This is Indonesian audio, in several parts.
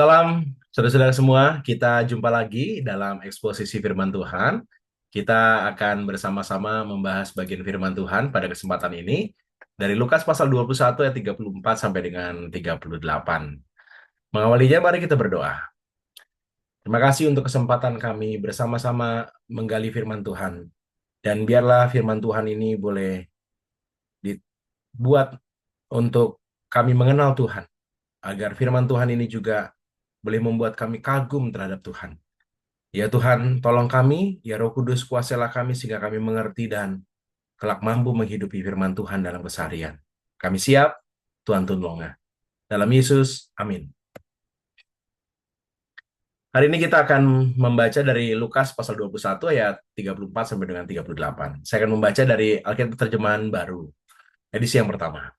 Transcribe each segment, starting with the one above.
Salam, saudara-saudara semua. Kita jumpa lagi dalam eksposisi firman Tuhan. Kita akan bersama-sama membahas bagian firman Tuhan pada kesempatan ini dari Lukas pasal 21 ayat 34 sampai dengan 38. Mengawalinya, mari kita berdoa. Terima kasih untuk kesempatan kami bersama-sama menggali firman Tuhan. Dan biarlah firman Tuhan ini boleh dibuat untuk kami mengenal Tuhan, agar firman Tuhan ini juga boleh membuat kami kagum terhadap Tuhan. Ya Tuhan, tolong kami, ya Roh Kudus, kuasailah kami sehingga kami mengerti dan kelak mampu menghidupi firman Tuhan dalam keseharian. Kami siap, Tuhan tolonglah. Dalam Yesus, amin. Hari ini kita akan membaca dari Lukas pasal 21 ayat 34 sampai dengan 38. Saya akan membaca dari Alkitab terjemahan baru, edisi yang pertama.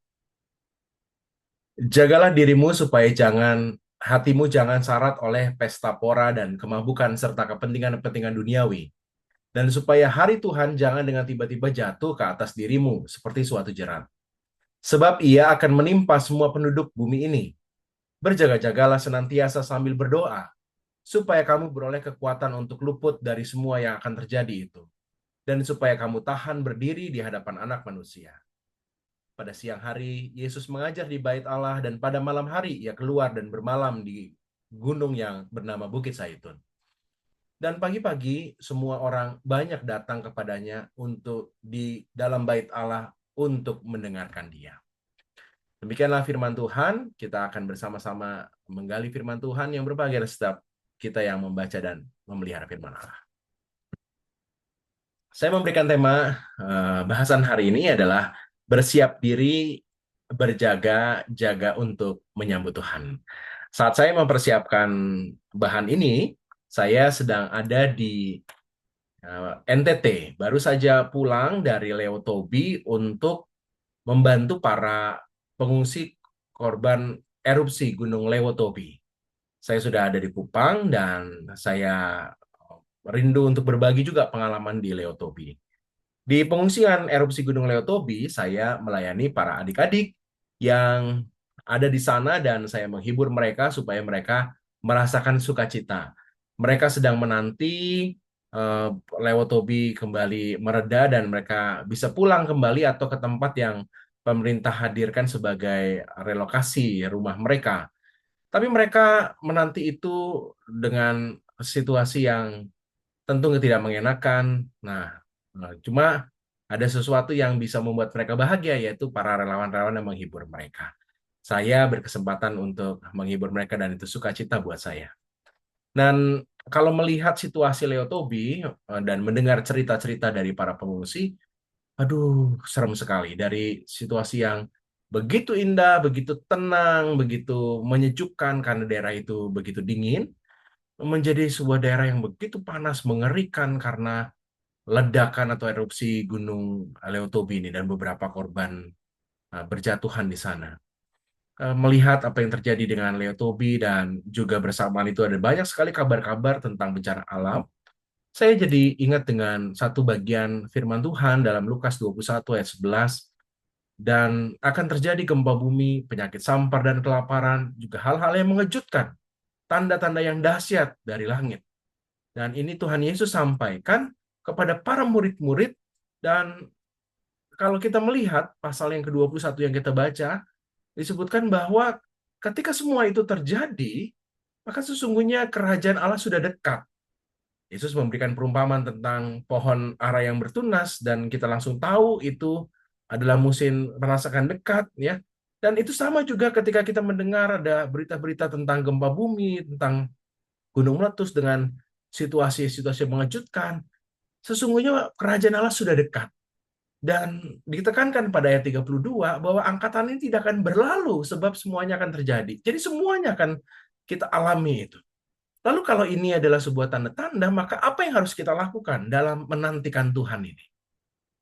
Jagalah dirimu supaya hatimu jangan syarat oleh pesta pora dan kemabukan serta kepentingan-kepentingan duniawi. Dan supaya hari Tuhan jangan dengan tiba-tiba jatuh ke atas dirimu seperti suatu jerat. Sebab ia akan menimpa semua penduduk bumi ini. Berjaga-jagalah senantiasa sambil berdoa, supaya kamu beroleh kekuatan untuk luput dari semua yang akan terjadi itu. Dan supaya kamu tahan berdiri di hadapan anak manusia. Pada siang hari, Yesus mengajar di bait Allah dan pada malam hari ia keluar dan bermalam di gunung yang bernama Bukit Zaitun. Dan pagi-pagi semua orang banyak datang kepadanya untuk di dalam bait Allah untuk mendengarkan dia. Demikianlah firman Tuhan, kita akan bersama-sama menggali firman Tuhan yang berbahagia setiap kita yang membaca dan memelihara firman Allah. Saya memberikan tema bahasan hari ini adalah bersiap diri, berjaga-jaga untuk menyambut Tuhan. Saat saya mempersiapkan bahan ini, saya sedang ada di NTT, baru saja pulang dari Leotobi untuk membantu para pengungsi korban erupsi Gunung Lewotobi. Saya sudah ada di Kupang dan saya rindu untuk berbagi juga pengalaman di Lewotobi. Di pengungsian erupsi Gunung Lewotobi, saya melayani para adik-adik yang ada di sana dan saya menghibur mereka supaya mereka merasakan sukacita. Mereka sedang menanti Lewotobi kembali mereda dan mereka bisa pulang kembali atau ke tempat yang pemerintah hadirkan sebagai relokasi rumah mereka. Tapi mereka menanti itu dengan situasi yang tentu tidak mengenakan. Cuma ada sesuatu yang bisa membuat mereka bahagia, yaitu para relawan-relawan yang menghibur mereka. Saya berkesempatan untuk menghibur mereka dan itu sukacita buat saya. Dan kalau melihat situasi Leotobi dan mendengar cerita-cerita dari para pengungsi, aduh, serem sekali. Dari situasi yang begitu indah, begitu tenang, begitu menyejukkan karena daerah itu begitu dingin, menjadi sebuah daerah yang begitu panas, mengerikan karena ledakan atau erupsi Gunung Leotobi ini dan beberapa korban berjatuhan di sana. Melihat apa yang terjadi dengan Leotobi dan juga bersamaan itu ada banyak sekali kabar-kabar tentang bencana alam. Saya jadi ingat dengan satu bagian firman Tuhan dalam Lukas 21 ayat 11. Dan akan terjadi gempa bumi, penyakit sampar dan kelaparan, juga hal-hal yang mengejutkan, tanda-tanda yang dahsyat dari langit. Dan ini Tuhan Yesus sampaikan kepada para murid-murid, dan kalau kita melihat pasal yang ke-21 yang kita baca, disebutkan bahwa ketika semua itu terjadi, maka sesungguhnya kerajaan Allah sudah dekat. Yesus memberikan perumpamaan tentang pohon ara yang bertunas dan kita langsung tahu itu adalah musim merasakan dekat ya. Dan itu sama juga ketika kita mendengar ada berita-berita tentang gempa bumi, tentang gunung meletus dengan situasi-situasi mengejutkan. Sesungguhnya kerajaan Allah sudah dekat. Dan ditekankan pada ayat 32 bahwa angkatan ini tidak akan berlalu sebab semuanya akan terjadi. Jadi semuanya akan kita alami itu. Lalu kalau ini adalah sebuah tanda-tanda, maka apa yang harus kita lakukan dalam menantikan Tuhan ini?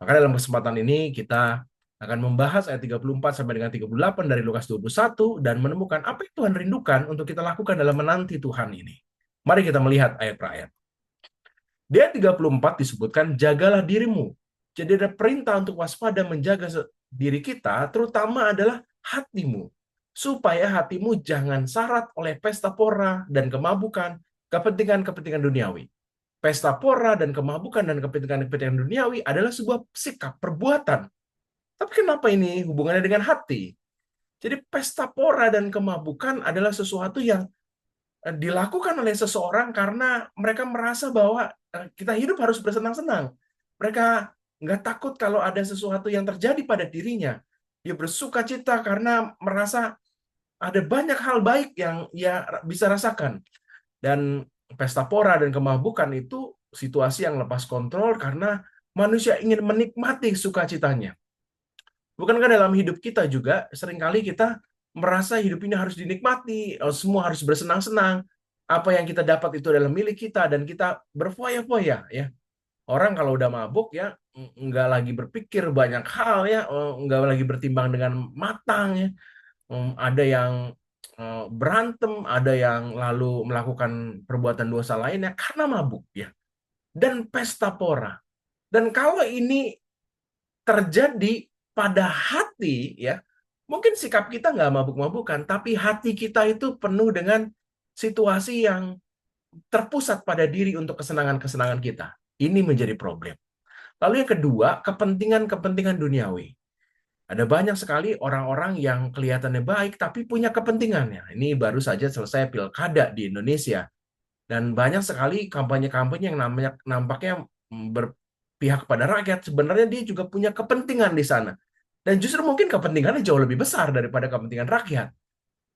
Maka dalam kesempatan ini kita akan membahas ayat 34 sampai dengan 38 dari Lukas 21 dan menemukan apa yang Tuhan rindukan untuk kita lakukan dalam menanti Tuhan ini. Mari kita melihat ayat per ayat. Di ayat 34 disebutkan, jagalah dirimu. Jadi ada perintah untuk waspada menjaga diri kita, terutama adalah hatimu. supaya hatimu jangan syarat oleh pesta pora dan kemabukan, kepentingan-kepentingan duniawi. Pesta pora dan kemabukan dan kepentingan-kepentingan duniawi adalah sebuah sikap, perbuatan. Tapi kenapa ini hubungannya dengan hati? Jadi pesta pora dan kemabukan adalah sesuatu yang dilakukan oleh seseorang karena mereka merasa bahwa kita hidup harus bersenang-senang. Mereka nggak takut kalau ada sesuatu yang terjadi pada dirinya. Dia bersuka cita karena merasa ada banyak hal baik yang ia bisa rasakan. Dan pesta pora dan kemabukan itu situasi yang lepas kontrol karena manusia ingin menikmati sukacitanya. Bukankah dalam hidup kita juga seringkali kita merasa hidup ini harus dinikmati, semua harus bersenang-senang, apa yang kita dapat itu adalah milik kita dan kita berfoya-foya ya. Orang kalau udah mabuk ya nggak lagi berpikir banyak hal ya, nggak lagi bertimbang dengan matang ya. Ada yang berantem, ada yang lalu melakukan perbuatan dosa lainnya karena mabuk ya. Dan pesta pora. Dan kalau ini terjadi pada hati ya, mungkin sikap kita nggak mabuk-mabukan, tapi hati kita itu penuh dengan situasi yang terpusat pada diri untuk kesenangan-kesenangan kita. Ini menjadi problem. Lalu yang kedua, kepentingan-kepentingan duniawi. Ada banyak sekali orang-orang yang kelihatannya baik tapi punya kepentingannya. Ini baru saja selesai pilkada di Indonesia. Dan banyak sekali kampanye-kampanye yang nampaknya berpihak pada rakyat. Sebenarnya dia juga punya kepentingan di sana. Dan justru mungkin kepentingannya jauh lebih besar daripada kepentingan rakyat.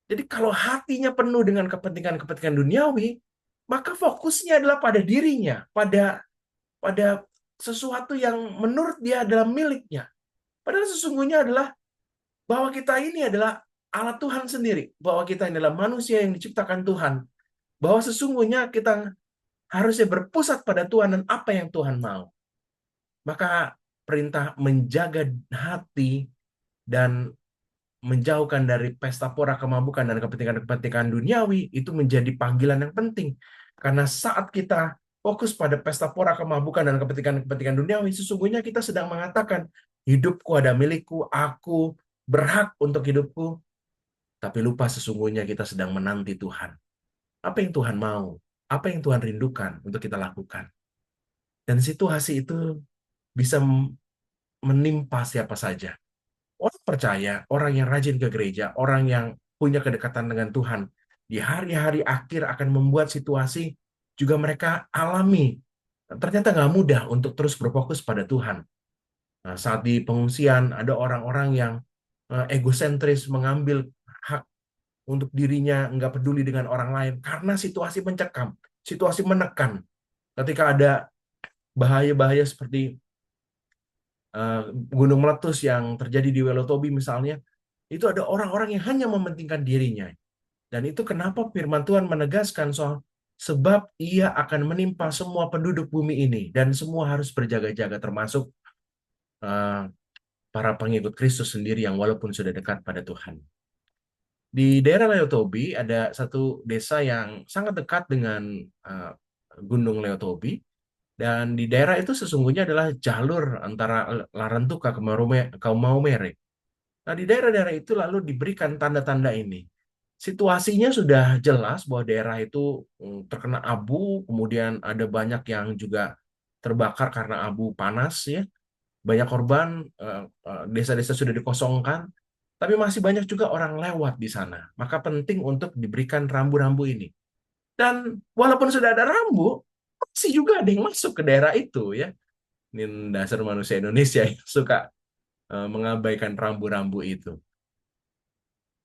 Jadi kalau hatinya penuh dengan kepentingan-kepentingan duniawi, maka fokusnya adalah pada dirinya, pada pada sesuatu yang menurut dia adalah miliknya. Padahal sesungguhnya adalah bahwa kita ini adalah alat Tuhan sendiri, bahwa kita ini adalah manusia yang diciptakan Tuhan, bahwa sesungguhnya kita harusnya berpusat pada Tuhan dan apa yang Tuhan mau. Maka perintah menjaga hati dan menjauhkan dari pesta pora kemabukan dan kepentingan-kepentingan duniawi itu menjadi panggilan yang penting. Karena saat kita fokus pada pesta pora kemabukan dan kepentingan-kepentingan duniawi, sesungguhnya kita sedang mengatakan, hidupku ada milikku, aku berhak untuk hidupku, tapi lupa sesungguhnya kita sedang menanti Tuhan. Apa yang Tuhan mau? Apa yang Tuhan rindukan untuk kita lakukan? Dan situasi itu bisa menimpa siapa saja. Orang percaya, orang yang rajin ke gereja, orang yang punya kedekatan dengan Tuhan, di hari-hari akhir akan membuat situasi juga mereka alami. Ternyata nggak mudah untuk terus berfokus pada Tuhan. Nah, saat di pengungsian, ada orang-orang yang egosentris mengambil hak untuk dirinya, nggak peduli dengan orang lain, karena situasi mencekam, situasi menekan. Ketika ada bahaya-bahaya seperti gunung meletus yang terjadi di Welotobi misalnya, itu ada orang-orang yang hanya mementingkan dirinya. Dan itu kenapa firman Tuhan menegaskan soal sebab ia akan menimpa semua penduduk bumi ini dan semua harus berjaga-jaga termasuk uh, para pengikut Kristus sendiri yang walaupun sudah dekat pada Tuhan. Di daerah Leotobi ada satu desa yang sangat dekat dengan uh, Gunung Leotobi dan di daerah itu sesungguhnya adalah jalur antara Larantuka ke Maumere. Nah, di daerah-daerah itu lalu diberikan tanda-tanda ini. Situasinya sudah jelas bahwa daerah itu terkena abu, kemudian ada banyak yang juga terbakar karena abu panas ya. Banyak korban, desa-desa sudah dikosongkan, tapi masih banyak juga orang lewat di sana. Maka penting untuk diberikan rambu-rambu ini. Dan walaupun sudah ada rambu, masih juga ada yang masuk ke daerah itu ya. Ini dasar manusia Indonesia yang suka mengabaikan rambu-rambu itu.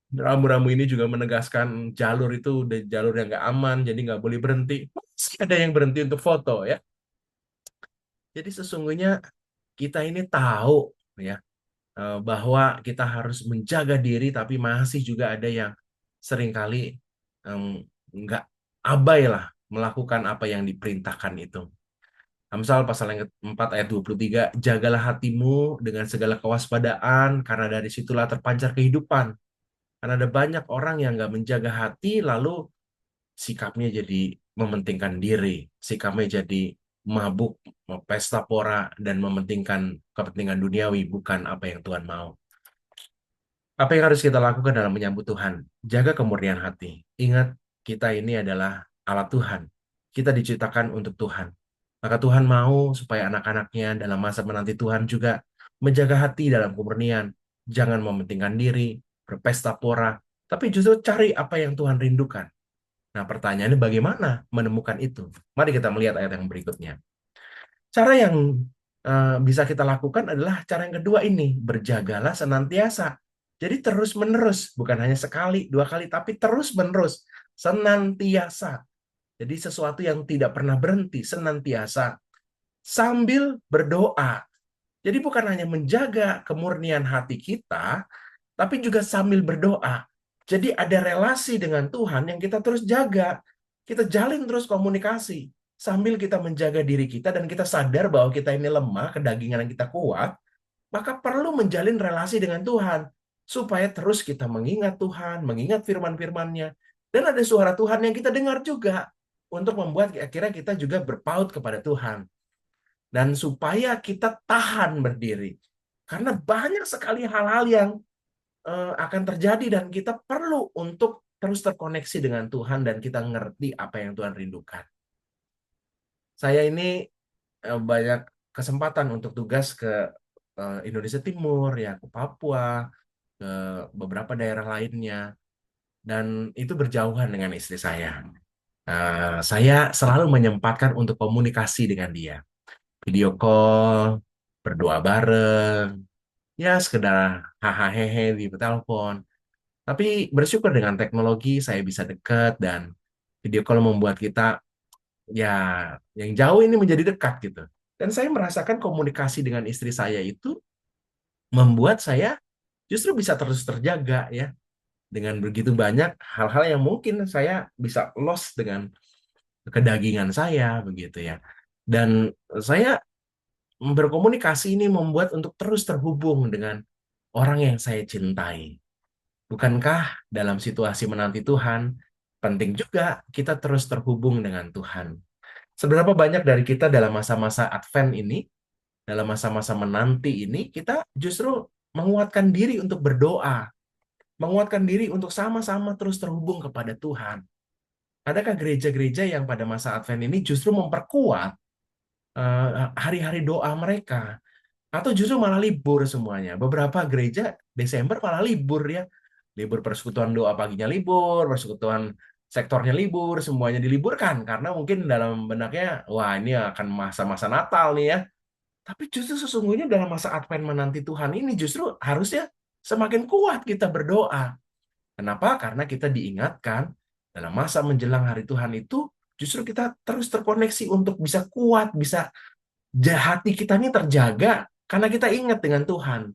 Rambu-rambu ini juga menegaskan jalur itu udah jalur yang nggak aman, jadi nggak boleh berhenti. Masih ada yang berhenti untuk foto ya. Jadi sesungguhnya kita ini tahu ya bahwa kita harus menjaga diri, tapi masih juga ada yang seringkali em, nggak abai lah melakukan apa yang diperintahkan itu. Amsal pasal yang keempat ayat 23, jagalah hatimu dengan segala kewaspadaan, karena dari situlah terpancar kehidupan. Karena ada banyak orang yang nggak menjaga hati, lalu sikapnya jadi mementingkan diri, sikapnya jadi mabuk, pesta pora, dan mementingkan kepentingan duniawi, bukan apa yang Tuhan mau. Apa yang harus kita lakukan dalam menyambut Tuhan? Jaga kemurnian hati. Ingat, kita ini adalah alat Tuhan. Kita diciptakan untuk Tuhan. Maka Tuhan mau supaya anak-anaknya dalam masa menanti Tuhan juga menjaga hati dalam kemurnian. Jangan mementingkan diri, berpesta pora, tapi justru cari apa yang Tuhan rindukan. Nah, pertanyaannya bagaimana menemukan itu? Mari kita melihat ayat yang berikutnya. Cara yang bisa kita lakukan adalah cara yang kedua ini, berjagalah senantiasa. Jadi terus-menerus, bukan hanya sekali, dua kali, tapi terus-menerus, senantiasa. Jadi sesuatu yang tidak pernah berhenti, senantiasa. Sambil berdoa. Jadi bukan hanya menjaga kemurnian hati kita, tapi juga sambil berdoa. Jadi ada relasi dengan Tuhan yang kita terus jaga. Kita jalin terus komunikasi. Sambil kita menjaga diri kita dan kita sadar bahwa kita ini lemah, kedagingan yang kita kuat, maka perlu menjalin relasi dengan Tuhan. Supaya terus kita mengingat Tuhan, mengingat firman-firman-Nya. Dan ada suara Tuhan yang kita dengar juga. Untuk membuat akhirnya kita juga berpaut kepada Tuhan. Dan supaya kita tahan berdiri. Karena banyak sekali hal-hal yang akan terjadi dan kita perlu untuk terus terkoneksi dengan Tuhan dan kita ngerti apa yang Tuhan rindukan. Saya ini banyak kesempatan untuk tugas ke Indonesia Timur, ya ke Papua, ke beberapa daerah lainnya, dan itu berjauhan dengan istri saya. Saya selalu menyempatkan untuk komunikasi dengan dia, video call, berdoa bareng, ya sekedar hahaha hehe di telepon. Tapi bersyukur dengan teknologi saya bisa dekat dan video call membuat kita ya yang jauh ini menjadi dekat gitu. Dan saya merasakan komunikasi dengan istri saya itu membuat saya justru bisa terus terjaga ya. Dengan begitu banyak hal-hal yang mungkin saya bisa lost dengan kedagingan saya begitu ya. Dan saya berkomunikasi ini membuat untuk terus terhubung dengan orang yang saya cintai. Bukankah dalam situasi menanti Tuhan, penting juga kita terus terhubung dengan Tuhan. Seberapa banyak dari kita dalam masa-masa Advent ini, dalam masa-masa menanti ini, kita justru menguatkan diri untuk berdoa, menguatkan diri untuk sama-sama terus terhubung kepada Tuhan. Adakah gereja-gereja yang pada masa Advent ini justru memperkuat hari-hari doa mereka? Atau justru malah libur semuanya? Beberapa gereja Desember malah libur ya. Libur persekutuan doa paginya libur, persekutuan sektornya libur, semuanya diliburkan. Karena mungkin dalam benaknya, wah ini akan masa-masa Natal nih ya. Tapi justru sesungguhnya dalam masa Advent menanti Tuhan ini justru harusnya semakin kuat kita berdoa. Kenapa? Karena kita diingatkan dalam masa menjelang hari Tuhan itu justru kita terus terkoneksi untuk bisa kuat, bisa hati kita ini terjaga karena kita ingat dengan Tuhan.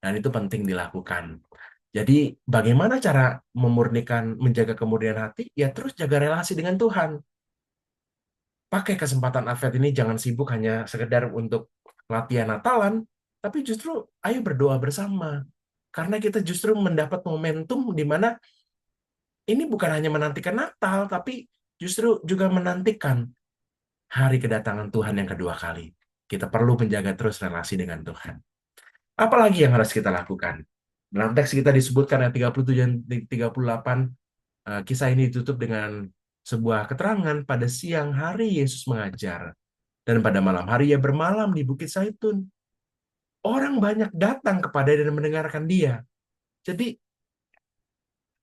Dan itu penting dilakukan. Jadi bagaimana cara memurnikan, menjaga kemurnian hati? Ya terus jaga relasi dengan Tuhan. Pakai kesempatan Advent ini jangan sibuk hanya sekedar untuk latihan Natalan, tapi justru ayo berdoa bersama. Karena kita justru mendapat momentum di mana ini bukan hanya menantikan Natal, tapi justru juga menantikan hari kedatangan Tuhan yang kedua kali. Kita perlu menjaga terus relasi dengan Tuhan. Apalagi yang harus kita lakukan? Dalam teks kita disebutkan ayat 37 dan 38, kisah ini ditutup dengan sebuah keterangan pada siang hari Yesus mengajar. Dan pada malam hari ia bermalam di Bukit Zaitun. Orang banyak datang kepada dia dan mendengarkan dia. Jadi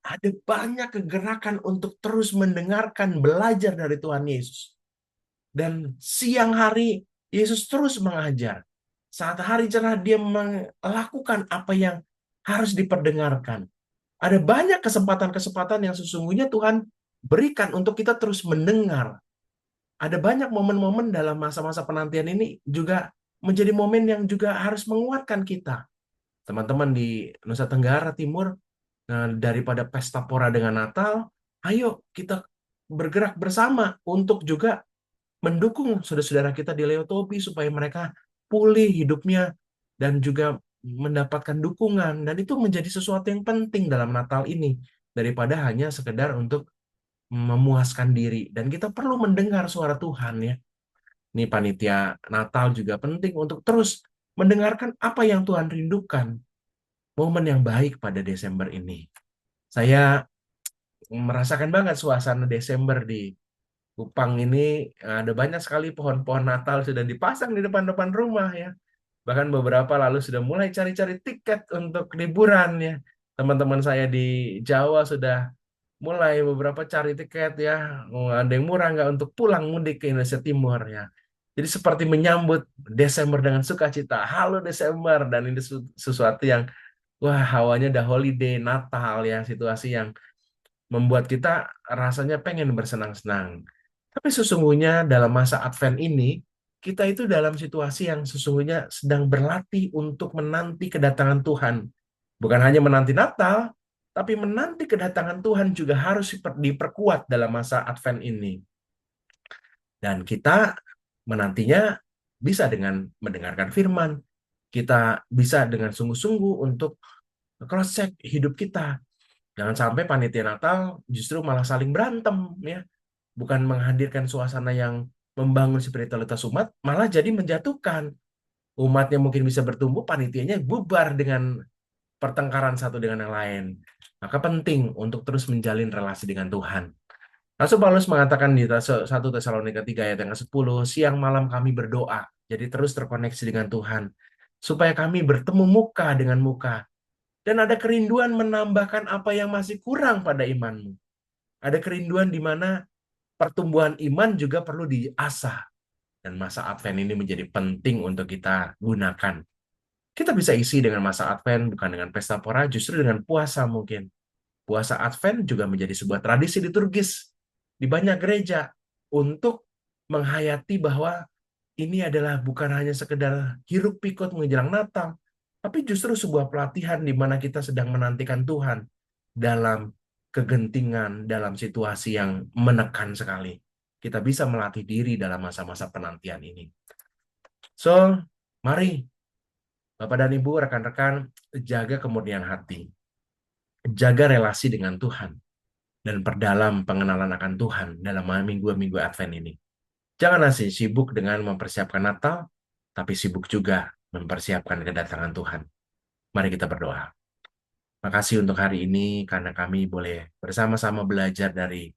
ada banyak kegerakan untuk terus mendengarkan, belajar dari Tuhan Yesus. Dan siang hari Yesus terus mengajar. Saat hari cerah dia melakukan apa yang harus diperdengarkan. Ada banyak kesempatan-kesempatan yang sesungguhnya Tuhan berikan untuk kita terus mendengar. Ada banyak momen-momen dalam masa-masa penantian ini juga menjadi momen yang juga harus menguatkan kita. Teman-teman di Nusa Tenggara Timur, daripada pesta pora dengan Natal, ayo kita bergerak bersama untuk juga mendukung saudara-saudara kita di Leotopi supaya mereka pulih hidupnya dan juga mendapatkan dukungan. Dan itu menjadi sesuatu yang penting dalam Natal ini daripada hanya sekedar untuk memuaskan diri. Dan kita perlu mendengar suara Tuhan ya. Ini panitia Natal juga penting untuk terus mendengarkan apa yang Tuhan rindukan. momen yang baik pada Desember ini. Saya merasakan banget suasana Desember di Kupang ini. Ada banyak sekali pohon-pohon Natal sudah dipasang di depan-depan rumah ya. Bahkan beberapa lalu sudah mulai cari-cari tiket untuk liburan ya. Teman-teman saya di Jawa sudah mulai beberapa cari tiket ya. Oh, ada yang murah nggak untuk pulang mudik ke Indonesia Timur ya. Jadi seperti menyambut Desember dengan sukacita. Halo Desember, dan ini sesuatu yang wah, hawanya udah holiday Natal ya, situasi yang membuat kita rasanya pengen bersenang-senang. Tapi sesungguhnya dalam masa Advent ini, kita itu dalam situasi yang sesungguhnya sedang berlatih untuk menanti kedatangan Tuhan. Bukan hanya menanti Natal, tapi menanti kedatangan Tuhan juga harus diperkuat dalam masa Advent ini. Dan kita menantinya bisa dengan mendengarkan firman. Kita bisa dengan sungguh-sungguh untuk cross-check hidup kita. Jangan sampai panitia Natal justru malah saling berantem ya, bukan menghadirkan suasana yang membangun spiritualitas umat, malah jadi menjatuhkan. Umatnya mungkin bisa bertumbuh, panitianya bubar dengan pertengkaran satu dengan yang lain. Maka penting untuk terus menjalin relasi dengan Tuhan. Rasul Paulus mengatakan di 1 Tesalonika 3 ayat yang ke-10, siang malam kami berdoa, jadi terus terkoneksi dengan Tuhan, supaya kami bertemu muka dengan muka, dan ada kerinduan menambahkan apa yang masih kurang pada imanmu. Ada kerinduan di mana pertumbuhan iman juga perlu diasah. Dan masa Advent ini menjadi penting untuk kita gunakan. Kita bisa isi dengan masa Advent bukan dengan pesta pora, justru dengan puasa mungkin. Puasa Advent juga menjadi sebuah tradisi liturgis di banyak gereja untuk menghayati bahwa ini adalah bukan hanya sekedar hiruk pikuk menjelang Natal, tapi justru sebuah pelatihan di mana kita sedang menantikan Tuhan dalam kegentingan, dalam situasi yang menekan sekali. Kita bisa melatih diri dalam masa-masa penantian ini. So, mari Bapak dan Ibu, rekan-rekan, jaga kemurnian hati. Jaga relasi dengan Tuhan. Dan perdalam pengenalan akan Tuhan dalam minggu-minggu Advent ini. Jangan asing sibuk dengan mempersiapkan Natal, tapi sibuk juga mempersiapkan kedatangan Tuhan. Mari kita berdoa. Makasih untuk hari ini karena kami boleh bersama-sama belajar dari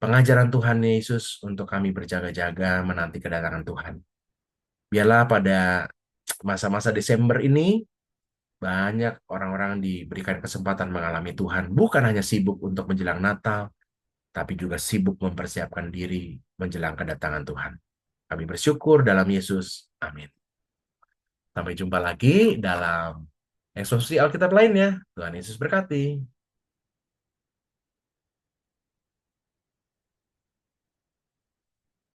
pengajaran Tuhan Yesus untuk kami berjaga-jaga menanti kedatangan Tuhan. Biarlah pada masa-masa Desember ini banyak orang-orang diberikan kesempatan mengalami Tuhan, bukan hanya sibuk untuk menjelang Natal, tapi juga sibuk mempersiapkan diri menjelang kedatangan Tuhan. Kami bersyukur dalam Yesus. Amin. Sampai jumpa lagi dalam eksposisi Alkitab lainnya. Tuhan Yesus berkati.